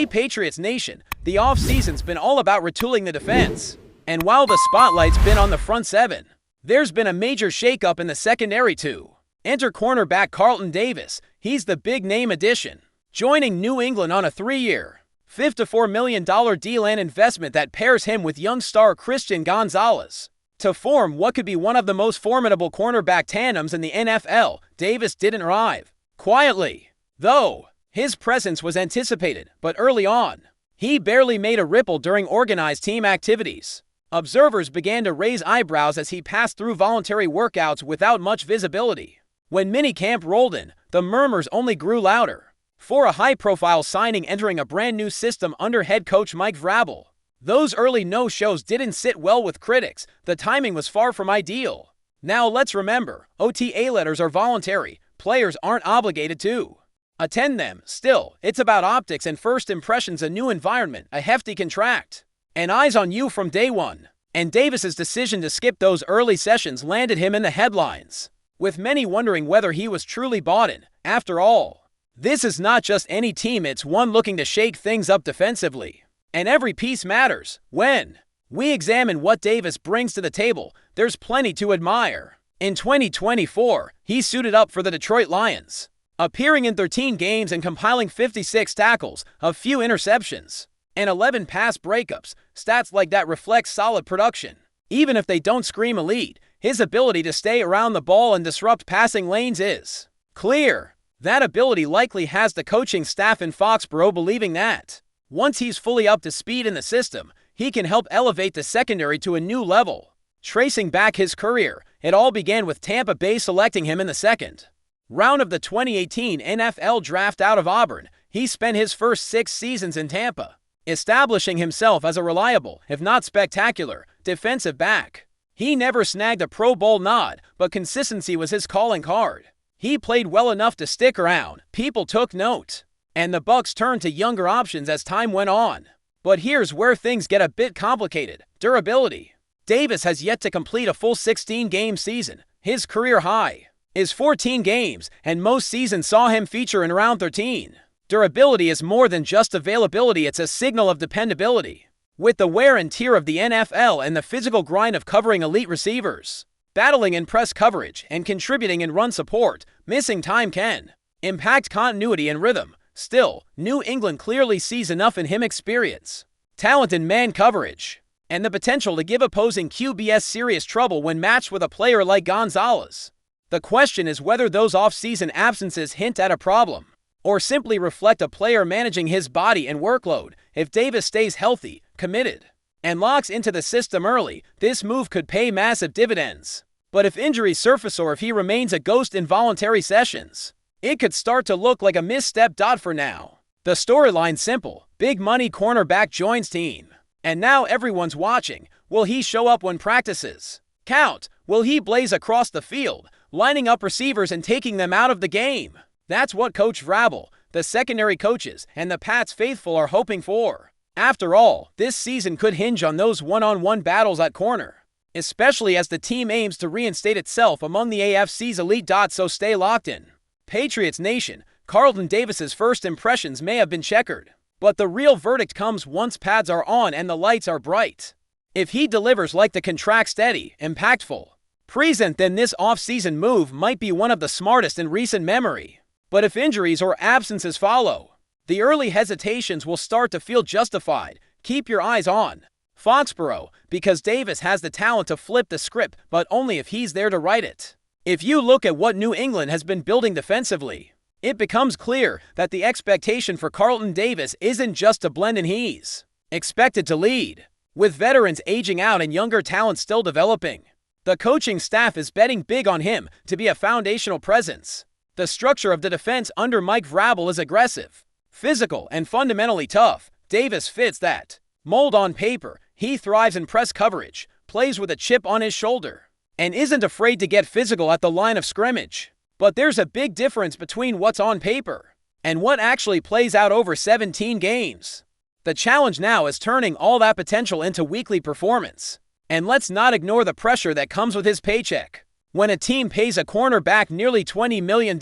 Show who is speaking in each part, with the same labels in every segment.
Speaker 1: Hey Patriots Nation, the offseason's been all about retooling the defense. And while the spotlight's been on the front seven, there's been a major shakeup in the secondary too. Enter cornerback Carlton Davis. He's the big-name addition, joining New England on a 3-year, $54 million deal and investment that pairs him with young star Christian Gonzalez. To form what could be one of the most formidable cornerback tandems in the NFL, Davis didn't arrive quietly, though. His presence was anticipated, but early on, he barely made a ripple during organized team activities. Observers began to raise eyebrows as he passed through voluntary workouts without much visibility. When minicamp rolled in, the murmurs only grew louder. For a high-profile signing entering a brand-new system under head coach Mike Vrabel, those early no-shows didn't sit well with critics. The timing was far from ideal. Now let's remember, OTA letters are voluntary. Players aren't obligated to attend them. Still, it's about optics and first impressions, a new environment, a hefty contract, and eyes on you from day one. And Davis's decision to skip those early sessions landed him in the headlines, with many wondering whether he was truly bought in. After all, this is not just any team, it's one looking to shake things up defensively. And every piece matters. When we examine what Davis brings to the table, there's plenty to admire. In 2024, he suited up for the Detroit Lions, appearing in 13 games and compiling 56 tackles, a few interceptions, and 11 pass breakups. Stats like that reflect solid production. Even if they don't scream elite, his ability to stay around the ball and disrupt passing lanes is clear. That ability likely has the coaching staff in Foxborough believing that once he's fully up to speed in the system, he can help elevate the secondary to a new level. Tracing back his career, it all began with Tampa Bay selecting him in the second round of the 2018 NFL Draft out of Auburn. He spent his first 6 seasons in Tampa, establishing himself as a reliable, if not spectacular, defensive back. He never snagged a Pro Bowl nod, but consistency was his calling card. He played well enough to stick around. People took note, and the Bucs turned to younger options as time went on. But here's where things get a bit complicated: durability. Davis has yet to complete a full 16-game season. His career high is 14 games, and most seasons saw him feature in round 13. Durability is more than just availability, it's a signal of dependability. With the wear and tear of the NFL and the physical grind of covering elite receivers, battling in press coverage and contributing in run support, missing time can impact continuity and rhythm. Still, New England clearly sees enough in him: experience, talent in man coverage, and the potential to give opposing QBs serious trouble when matched with a player like Gonzalez. The question is whether those off-season absences hint at a problem, or simply reflect a player managing his body and workload. If Davis stays healthy, committed, and locks into the system early, this move could pay massive dividends. But if injuries surface or if he remains a ghost in voluntary sessions, it could start to look like a misstep. For now, the storyline's simple: big money cornerback joins team, and now everyone's watching. Will he show up when practices count? Will he blaze across the field, lining up receivers and taking them out of the game? That's what Coach Vrabel, the secondary coaches, and the Pats faithful are hoping for. After all, this season could hinge on those one-on-one battles at corner, especially as the team aims to reinstate itself among the AFC's elite. So stay locked in. Patriots Nation, Carlton Davis's first impressions may have been checkered, but the real verdict comes once pads are on and the lights are bright. If he delivers like the contract steady, impactful present, then this offseason move might be one of the smartest in recent memory. But if injuries or absences follow, the early hesitations will start to feel justified. Keep your eyes on Foxborough, because Davis has the talent to flip the script, but only if he's there to write it. If you look at what New England has been building defensively, it becomes clear that the expectation for Carlton Davis isn't just to blend in, he's expected to lead. With veterans aging out and younger talent still developing, the coaching staff is betting big on him to be a foundational presence. The structure of the defense under Mike Vrabel is aggressive, physical, and fundamentally tough. Davis fits that mold on paper. He thrives in press coverage, plays with a chip on his shoulder, and isn't afraid to get physical at the line of scrimmage. But there's a big difference between what's on paper and what actually plays out over 17 games. The challenge now is turning all that potential into weekly performance. And let's not ignore the pressure that comes with his paycheck. When a team pays a cornerback nearly $20 million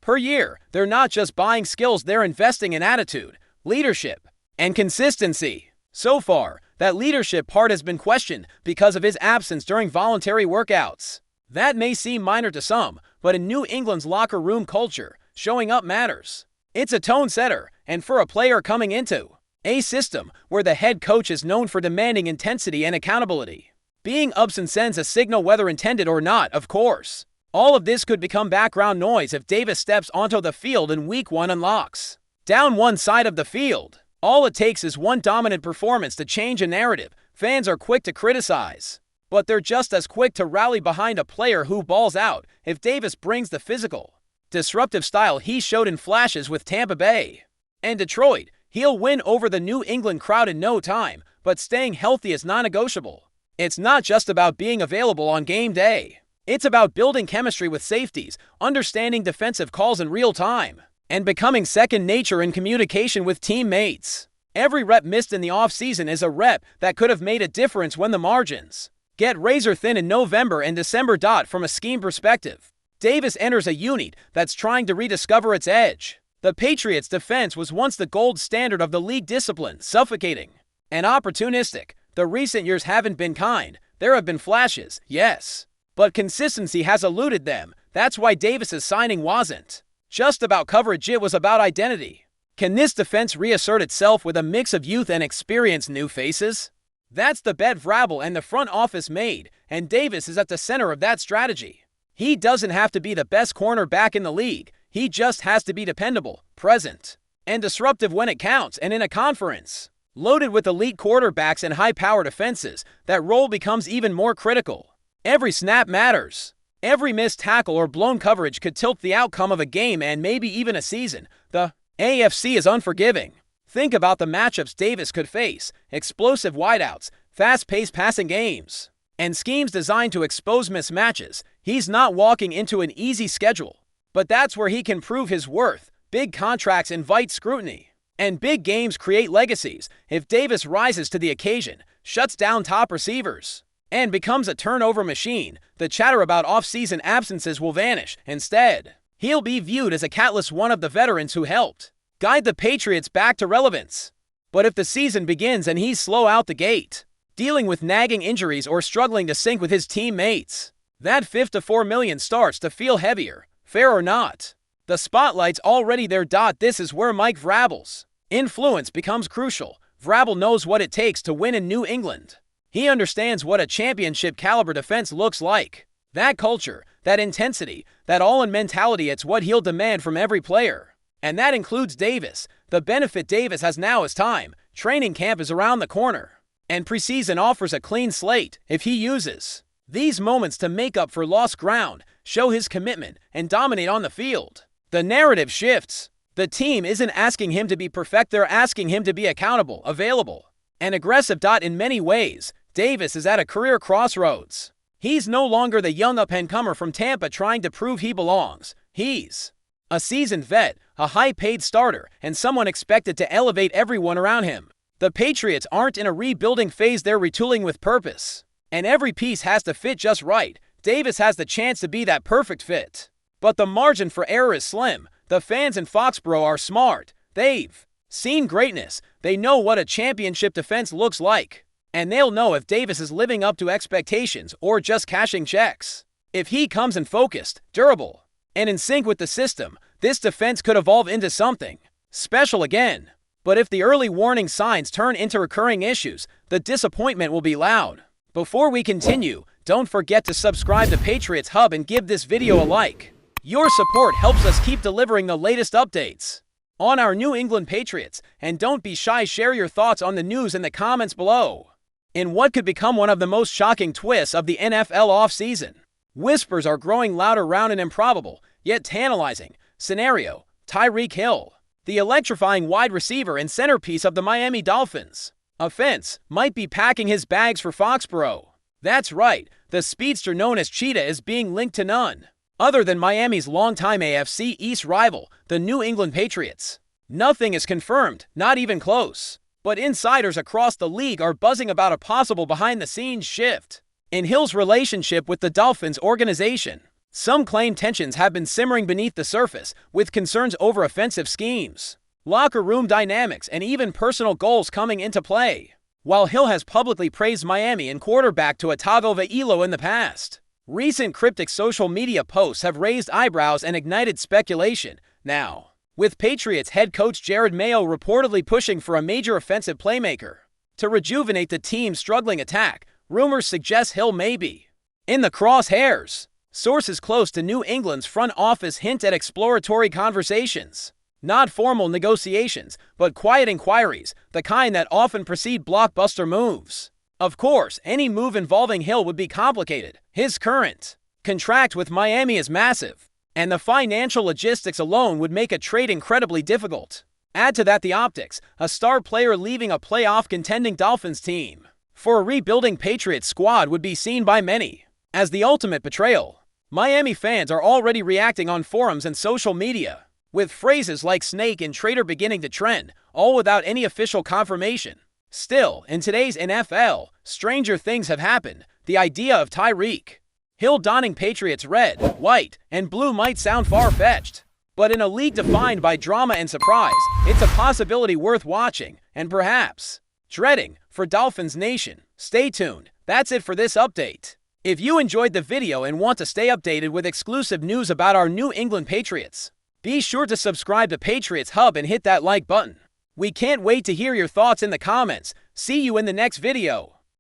Speaker 1: per year, they're not just buying skills, they're investing in attitude, leadership, and consistency. So far, that leadership part has been questioned because of his absence during voluntary workouts. That may seem minor to some, but in New England's locker room culture, showing up matters. It's a tone setter, and for a player coming into a system where the head coach is known for demanding intensity and accountability, being absent sends a signal whether intended or not, of course. All of this could become background noise if Davis steps onto the field in Week 1 unlocks down one side of the field. All it takes is one dominant performance to change a narrative. Fans are quick to criticize, but they're just as quick to rally behind a player who balls out. If Davis brings the physical, disruptive style he showed in flashes with Tampa Bay and Detroit, he'll win over the New England crowd in no time, but staying healthy is non-negotiable. It's not just about being available on game day. It's about building chemistry with safeties, understanding defensive calls in real time, and becoming second nature in communication with teammates. Every rep missed in the offseason is a rep that could have made a difference when the margins get razor thin in November and December. From a scheme perspective, Davis enters a unit that's trying to rediscover its edge. The Patriots' defense was once the gold standard of the league, discipline, suffocating, and opportunistic. The recent years haven't been kind. There have been flashes, yes, but consistency has eluded them. That's why Davis's signing wasn't just about coverage, it was about identity. Can this defense reassert itself with a mix of youth and experience, new faces? That's the bet Vrabel and the front office made, and Davis is at the center of that strategy. He doesn't have to be the best cornerback in the league. He just has to be dependable, present, and disruptive when it counts. And in a conference loaded with elite quarterbacks and high-powered offenses, that role becomes even more critical. Every snap matters. Every missed tackle or blown coverage could tilt the outcome of a game and maybe even a season. The AFC is unforgiving. Think about the matchups Davis could face: explosive wideouts, fast-paced passing games, and schemes designed to expose mismatches. He's not walking into an easy schedule, but that's where he can prove his worth. Big contracts invite scrutiny, and big games create legacies. If Davis rises to the occasion, shuts down top receivers, and becomes a turnover machine, the chatter about off-season absences will vanish. Instead, he'll be viewed as a catalyst, one of the veterans who helped guide the Patriots back to relevance. But if the season begins and he's slow out the gate, dealing with nagging injuries or struggling to sync with his teammates, that $5 to $4 million starts to feel heavier. Fair or not, the spotlight's already there. This is where Mike Vrabel's influence becomes crucial. Vrabel knows what it takes to win in New England. He understands what a championship-caliber defense looks like. That culture, that intensity, that all-in mentality, it's what he'll demand from every player. And that includes Davis. The benefit Davis has now is time. Training camp is around the corner, and preseason offers a clean slate. If he uses these moments to make up for lost ground, show his commitment, and dominate on the field, the narrative shifts. The team isn't asking him to be perfect, they're asking him to be accountable, available, and aggressive. In many ways, Davis is at a career crossroads. He's no longer the young up-and-comer from Tampa trying to prove he belongs. He's a seasoned vet, a high-paid starter, and someone expected to elevate everyone around him. The Patriots aren't in a rebuilding phase, they're retooling with purpose. And every piece has to fit just right. Davis has the chance to be that perfect fit. But the margin for error is slim. The fans in Foxborough are smart. They've seen greatness. They know what a championship defense looks like. And they'll know if Davis is living up to expectations or just cashing checks. If he comes in focused, durable, and in sync with the system, this defense could evolve into something special again. But if the early warning signs turn into recurring issues, the disappointment will be loud. Before we continue, don't forget to subscribe to Patriots Hub and give this video a like. Your support helps us keep delivering the latest updates on our New England Patriots, and don't be shy, share your thoughts on the news in the comments below. In what could become one of the most shocking twists of the NFL offseason, whispers are growing louder around an improbable, yet tantalizing, scenario: Tyreek Hill, the electrifying wide receiver and centerpiece of the Miami Dolphins offense, might be packing his bags for Foxborough. That's right, the speedster known as Cheetah is being linked to none other than Miami's longtime AFC East rival, the New England Patriots. Nothing is confirmed, not even close, but insiders across the league are buzzing about a possible behind-the-scenes shift in Hill's relationship with the Dolphins organization. Some claim tensions have been simmering beneath the surface, with concerns over offensive schemes, locker room dynamics, and even personal goals coming into play. While Hill has publicly praised Miami and quarterback Tua Tagovailoa in the past, recent cryptic social media posts have raised eyebrows and ignited speculation. Now, with Patriots head coach Jerod Mayo reportedly pushing for a major offensive playmaker to rejuvenate the team's struggling attack, rumors suggest Hill may be in the crosshairs. Sources close to New England's front office hint at exploratory conversations. Not formal negotiations, but quiet inquiries, the kind that often precede blockbuster moves. Of course, any move involving Hill would be complicated. His current contract with Miami is massive, and the financial logistics alone would make a trade incredibly difficult. Add to that the optics, a star player leaving a playoff contending Dolphins team for a rebuilding Patriots squad would be seen by many as the ultimate betrayal. Miami fans are already reacting on forums and social media, with phrases like snake and traitor beginning to trend, all without any official confirmation. Still, in today's NFL, stranger things have happened. The idea of Tyreek Hill donning Patriots red, white, and blue might sound far-fetched, but in a league defined by drama and surprise, it's a possibility worth watching, and perhaps dreading, for Dolphins Nation. Stay tuned. That's it for this update. If you enjoyed the video and want to stay updated with exclusive news about our New England Patriots, be sure to subscribe to Patriots Hub and hit that like button. We can't wait to hear your thoughts in the comments. See you in the next video.